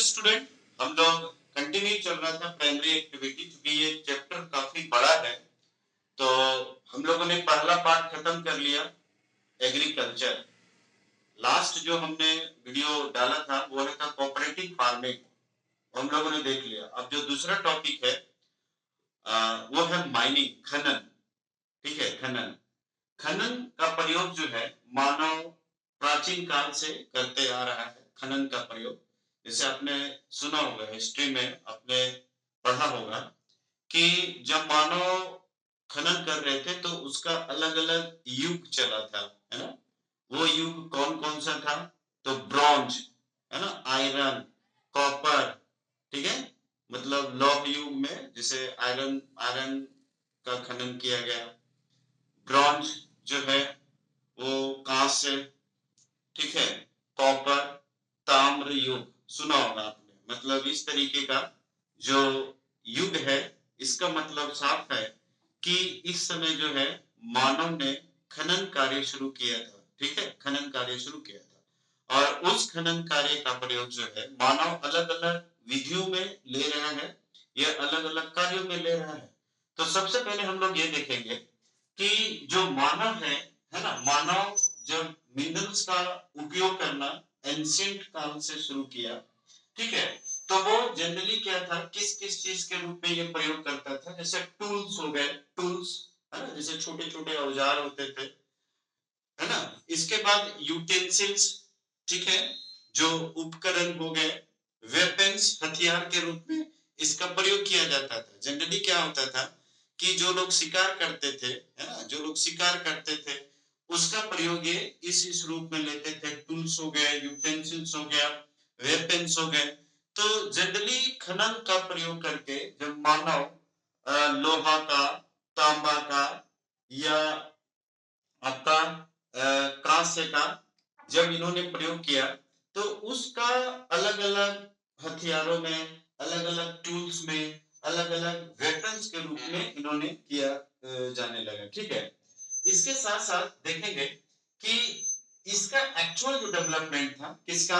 Student, हम लोग continue चल रहा था प्राइमरी एक्टिविटी, क्योंकि ये चैप्टर काफी बड़ा है। तो हम लोगों ने पहला पार्ट खत्म कर लिया, एग्रीकल्चर। लास्ट जो हमने वीडियो डाला था वो था कोऑपरेटिव फार्मिंग, हम लोगों ने देख लिया। अब जो दूसरा टॉपिक है वो है माइनिंग, खनन। ठीक है, खनन। खनन का प्रयोग जो है मानव प्राचीन काल से करते आ रहा है। खनन का प्रयोग, जैसे आपने सुना होगा, हिस्ट्री में आपने पढ़ा होगा कि जब मानव खनन कर रहे थे तो उसका अलग अलग युग चला था, है ना। वो युग कौन कौन सा था? तो ब्रॉन्ज, है ना, आयरन, कॉपर, ठीक है, मतलब लौह युग में जैसे आयरन आयरन का खनन किया गया। ब्रॉन्ज जो है वो कांस्य, ठीक है, कॉपर, ताम्र युग सुना होगा आपने। मतलब इस तरीके का जो युग है, इसका मतलब साफ है कि इस समय जो है मानव ने खनन कार्य शुरू किया था। ठीक है, खनन कार्य शुरू किया था, और उस खनन कार्य का प्रयोग जो है मानव अलग अलग विधियों में ले रहा है, यह अलग अलग कार्यों में ले रहा है। तो सबसे पहले हम लोग ये देखेंगे कि जो मानव है ना, मानव जब मिनरल्स का उपयोग करना एंशिएंट काल से शुरू किया, ठीक है, तो वो जनरली क्या था, किस किस चीज के रूप में ये प्रयोग करता था? जैसे टूल्स हो गए, टूल्स, है ना, जैसे छोटे छोटे औजार होते थे, है ना। इसके बाद यूटेंसिल्स, ठीक है, जो उपकरण हो गए। वेपन्स, हथियार के रूप में इसका प्रयोग किया जाता था। जनरली क्या होता था कि जो लोग शिकार करते थे, है ना, जो लोग शिकार करते थे उसका प्रयोग ये इस रूप में लेते थे। टूल्स हो गए, यूटेंसिल्स हो गया, वेपन्स हो गए। तो जनरली खनन का प्रयोग करके जब मानव लोहा का, तांबा का या आपका कांस्य का जब इन्होंने प्रयोग किया, तो उसका अलग अलग हथियारों में, अलग अलग टूल्स में, अलग अलग वेपन्स के रूप में इन्होंने किया जाने लगा। ठीक है, इसके साथ साथ देखेंगे कि इसका एक्चुअल जो डेवलपमेंट था किसका,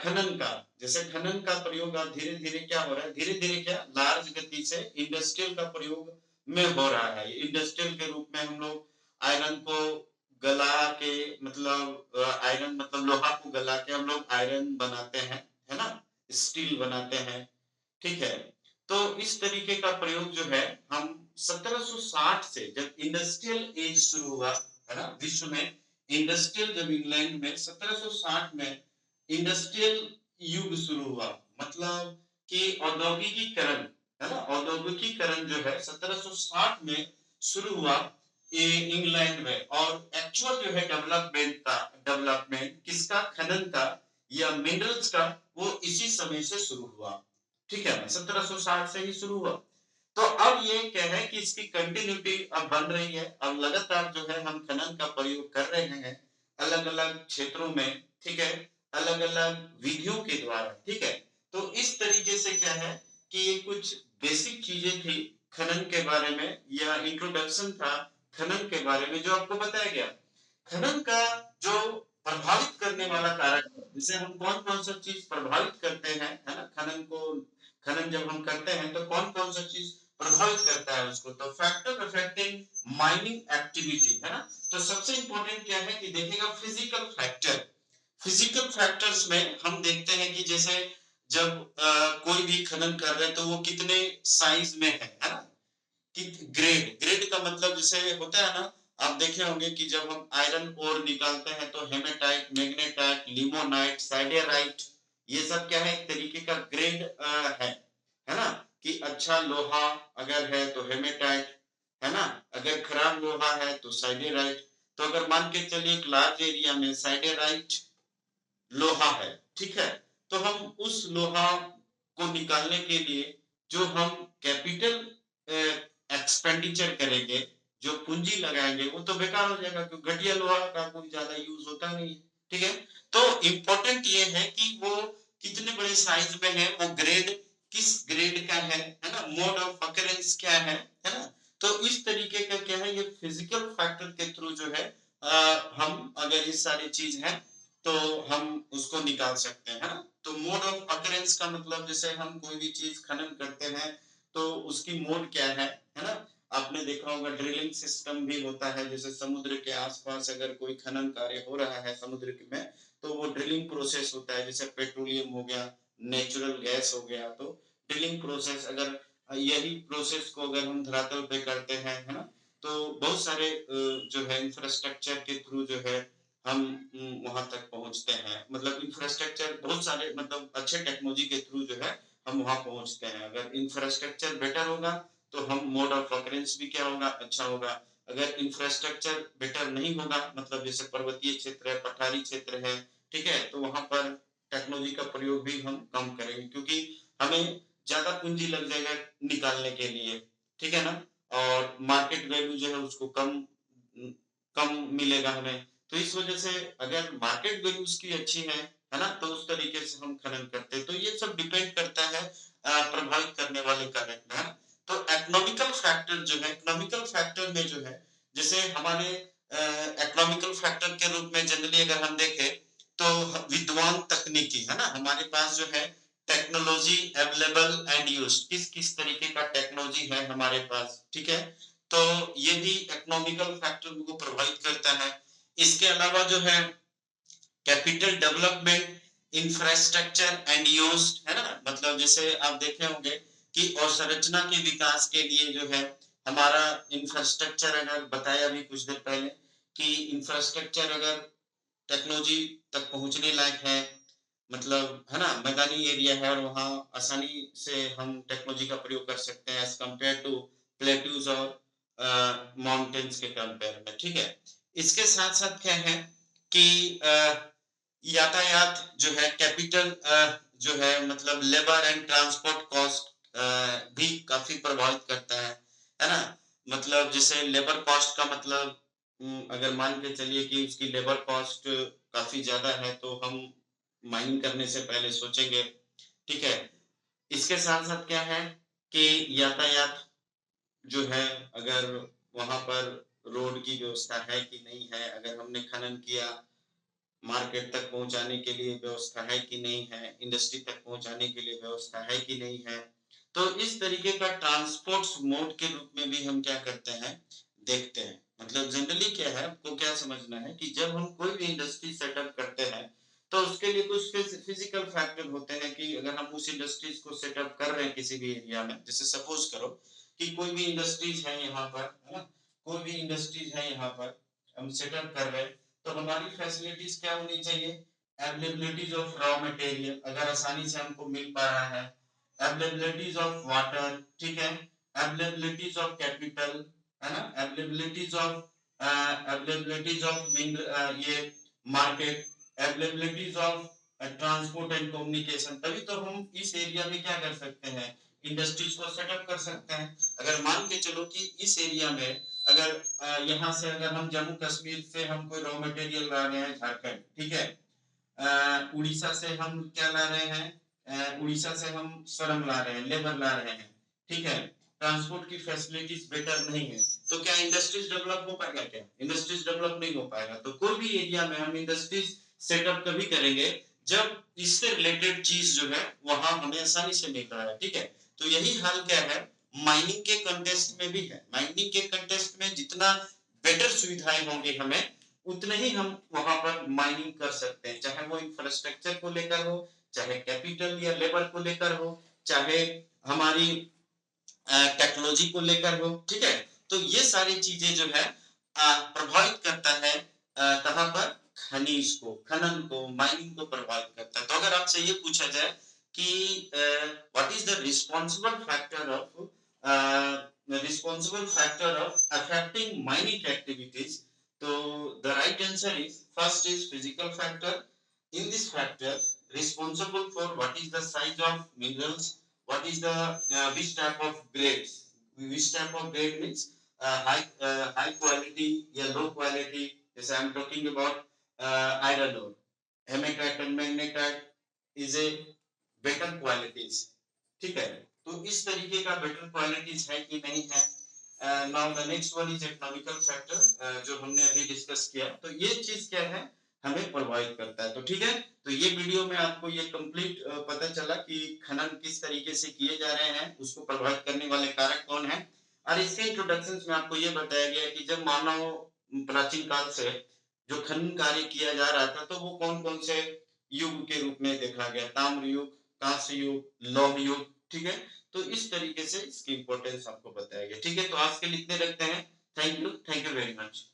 खनन का। जैसे खनन का प्रयोग अब धीरे धीरे क्या हो रहा है, धीरे धीरे क्या, लार्ज गति से इंडस्ट्रियल का प्रयोग में हो रहा है। इंडस्ट्रियल के रूप में हम लोग आयरन को गला के, मतलब आयरन मतलब लोहा को गला के हम लोग आयरन बनाते हैं, है ना, स्टील बनाते हैं। ठीक है, तो इस तरीके का प्रयोग जो है हम 1760 से, जब इंडस्ट्रियल एज शुरू हुआ, है ना, विश्व में इंडस्ट्रियल, जब इंग्लैंड में 1760 में इंडस्ट्रियल युग शुरू हुआ, मतलब कि औद्योगिकीकरण, है ना, औद्योगिकीकरण जो है 1760 में शुरू हुआ इंग्लैंड में। और एक्चुअल जो है डेवलपमेंट किसका, खनन का या मिनरल्स का, वो इसी समय से शुरू हुआ। ठीक है, 1760 से ही शुरू हुआ। तो अब ये क्या है कि इसकी कंटिन्यूटी अब बन रही है। अब लगातार जो है हम खनन का प्रयोग कर रहे हैं अलग अलग क्षेत्रों में, ठीक है, अलग अलग विधियों के द्वारा। ठीक है, तो इस तरीके से क्या है कि ये कुछ बेसिक चीजें थी खनन के बारे में, या इंट्रोडक्शन था खनन के बारे में जो आपको बताया गया। खनन का जो प्रभावित करने वाला कारक, जिसे हम कौन कौन सा चीज प्रभावित करते हैं, है ना, खनन को, खनन जब हम करते हैं तो कौन कौन सा चीज प्रभावित करता है उसको, तो फैक्टर अफेक्टिंग माइनिंग एक्टिविटी, है ना। तो सबसे इंपॉर्टेंट क्या है कि देखिएगा फिजिकल फैक्टर। फिजिकल फैक्टर्स में हम देखते हैं कि जैसे जब कोई भी खनन कर रहे हैं तो वो कितने साइज में है ना, कि ग्रेड, ग्रेड का मतलब जैसे होता है ना, आप देखे होंगे कि जब हम आयरन ओर निकालते हैं तो हेमेटाइट, मैग्नेटाइट, लिमोनाइट, साइडेराइट, ये सब क्या है, एक तरीके का ग्रेड है ना, कि अच्छा लोहा अगर है तो हेमेटाइट, है ना, अगर खराब लोहा है तो साइडेराइट। तो अगर मान के चलिए एक लार्ज एरिया में साइडेराइट लोहा है, ठीक है, तो हम उस लोहा को निकालने के लिए जो हम कैपिटल एक्सपेंडिचर करेंगे, जो पूंजी लगाएंगे, वो तो बेकार हो जाएगा, क्योंकि घटिया लोहा का कोई ज्यादा यूज होता नहीं है। ठीक है, तो इंपॉर्टेंट ये है कि वो कितने बड़े साइज में है, वो ग्रेड किस ग्रेड का है ना, मोड ऑफ अकरेंस क्या है ना। तो इस तरीके का क्या है, ये फिजिकल फैक्टर के थ्रू जो है हम अगर ये सारी चीज है तो हम उसको निकाल सकते हैं, है ना? तो मोड ऑफ अकरेंस का मतलब जैसे हम कोई भी चीज खनन करते हैं तो उसकी मोड क्या है ना? आपने देखा होगा ड्रिलिंग सिस्टम भी होता है, जैसे समुद्र के आसपास अगर कोई खनन कार्य हो रहा है समुद्र में, तो वो ड्रिलिंग प्रोसेस होता है, जैसे पेट्रोलियम हो गया, नेचुरल गैस हो गया, तो ड्रिलिंग प्रोसेस अगर यही प्रोसेस को अगर हम धरातल पे करते हैं, है ना? तो बहुत सारे जो है इंफ्रास्ट्रक्चर के थ्रू जो है हम वहां तक पहुंचते हैं, मतलब इंफ्रास्ट्रक्चर बहुत सारे मतलब अच्छे टेक्नोलॉजी के थ्रू जो है हम वहां पहुंचते हैं। अगर इंफ्रास्ट्रक्चर बेटर होगा तो हम मोड ऑफ ऑकरेंस भी क्या होगा, अच्छा होगा। अगर इंफ्रास्ट्रक्चर बेटर नहीं होगा, मतलब जैसे पर्वतीय क्षेत्र है, पठारी क्षेत्र है, ठीक है, तो वहां पर टेक्नोलॉजी का प्रयोग भी हम कम करेंगे, क्योंकि हमें ज्यादा पूंजी लग जाएगा निकालने के लिए, ठीक है ना? और मार्केट वैल्यू जो है उसको कम कम मिलेगा हमें। तो इस वजह से अगर मार्केट वैल्यू उसकी अच्छी है ना, तो उस तरीके से हम खनन करते हैं। तो ये सब डिपेंड करता है प्रभावित करने वाले कारक पे, है ना? तो इकोनॉमिकल फैक्टर जो है, इकोनॉमिकल फैक्टर में जो है, जैसे हमारे इकोनॉमिकल फैक्टर के रूप में जनरली अगर हम देखें तो विद्वान तकनीकी, है ना, हमारे पास जो है टेक्नोलॉजी अवेलेबल एंड यूज, किस किस तरीके का टेक्नोलॉजी है हमारे पास, ठीक है? तो ये भी इकोनॉमिकल फैक्टर को प्रभावित करता है। इसके अलावा जो है capital development, infrastructure and use, है ना, मतलब जैसे आप देखे होंगे कि अवसंरचना के विकास के लिए जो है हमारा इंफ्रास्ट्रक्चर, अगर बताया भी कुछ देर पहले कि इंफ्रास्ट्रक्चर अगर टेक्नोलॉजी तक पहुंचने लायक है, मतलब है ना, मैदानी एरिया है और वहां आसानी से हम टेक्नोलॉजी का प्रयोग कर सकते हैं एज कंपेयर टू प्लेट्यूज और माउंटेन्स के कंपेयर में, ठीक है? इसके साथ साथ क्या है कि यातायात जो है, कैपिटल जो है, मतलब लेबर एंड ट्रांसपोर्ट कॉस्ट भी काफी प्रभावित करता है ना? मतलब जैसे लेबर कॉस्ट का मतलब अगर मान के चलिए कि उसकी लेबर कॉस्ट काफी ज्यादा है तो हम माइनिंग करने से पहले सोचेंगे, ठीक है? इसके साथ साथ क्या है कि यातायात जो है, अगर वहां पर रोड की व्यवस्था है कि नहीं है, अगर हमने खनन किया, मार्केट तक पहुंचाने के लिए व्यवस्था है कि नहीं है, इंडस्ट्री तक पहुंचाने के लिए व्यवस्था है कि नहीं है। तो इस तरीके का ट्रांसपोर्ट मोड के रूप में भी हम क्या करते हैं, देखते हैं। मतलब जनरली क्या है, आपको क्या समझना है कि जब हम कोई भी इंडस्ट्री सेटअप करते हैं तो उसके लिए कुछ फिजिकल फैक्टर होते हैं कि अगर हम उस इंडस्ट्रीज को सेटअप कर रहे हैं किसी भी एरिया में, जैसे सपोज करो कि कोई भी इंडस्ट्रीज है यहाँ पर, है ना, कोई भी इंडस्ट्रीज है यहाँ पर, हम सेटअप कर रहे हैं, तो हमारी फैसिलिटीज क्या होनी चाहिए? अवेलेबिलिटीज ऑफ रॉ मटेरियल, अगर आसानी से हमको मिल पा रहा है, अवेलेबिलिटीज ऑफ वाटर, ठीक है, अवेलेबिलिटीज ऑफ कैपिटल, है ना, अवेलेबिलिटीज ऑफ ये market, availabilities of transport and communication, तभी तो हम इस एरिया में क्या कर सकते हैं, इंडस्ट्रीज को सेटअप कर सकते हैं। अगर मान के चलो कि इस एरिया में अगर यहाँ से अगर हम जम्मू कश्मीर से हम कोई रॉ मटेरियल ला रहे हैं झारखंड, ठीक है, उड़ीसा से हम क्या ला रहे हैं, उड़ीसा से हम श्रम ला रहे हैं, लेबर ला रहे हैं, ठीक है, ट्रांसपोर्ट की फैसिलिटीज बेटर नहीं है, तो क्या इंडस्ट्रीज डेवलप हो पाएगा? क्या इंडस्ट्रीज डेवलप नहीं हो पाएगा। तो कोई भी एरिया में हम इंडस्ट्रीज सेटअप कभी करेंगे जब इससे रिलेटेड चीज जो है वहां हमें आसानी से मिल रहा है, ठीक है? तो यही हाल क्या है माइनिंग के कंटेस्ट में भी है। माइनिंग के कंटेस्ट में जितना बेटर सुविधाएं होंगी हमें, उतने ही हम वहां पर माइनिंग कर सकते हैं, चाहे वो इंफ्रास्ट्रक्चर को लेकर हो, चाहे कैपिटल या लेबर को लेकर हो, चाहे हमारी टेक्नोलॉजी को लेकर हो, ठीक है? तो ये सारी चीजें जो है प्रभावित करता है कहां पर, खनिज को, खनन को, माइनिंग को प्रभावित करता है। तो अगर आपसे ये पूछा जाए कि what is the responsible factor of affecting mining activities, तो the right answer is first is physical factor. In this factor, responsible for what is the size of minerals, what is the which type of grades, which type of grade means high quality या low quality, जैसे I'm talking about iron ore, hematite and magnetite is a better qualities, ठीक है? तो इस तरीके का better qualities है कि नहीं है। Now the next one is economical factor, जो हमने अभी डिस्कस किया। तो ये चीज क्या है, हमें प्रभावित करता है। तो ठीक है, तो ये वीडियो में आपको ये कंप्लीट पता चला कि खनन किस तरीके से किए जा रहे हैं, उसको प्रभावित करने वाले कारक कौन हैं। और इसके इंट्रोडक्शन में आपको ये बताया गया कि जब मानव प्राचीन काल से जो खनन कार्य किया जा रहा था, तो वो कौन-कौन से युग के रूप में देखा गया, ताम्र युग, कांस्य युग, लौह युग, ठीक है। तो इस तरीके से इसकी इंपॉर्टेंस आपको बताया गया। ठीक है, तो आज के लिए इतने रखते हैं। Thank you very much.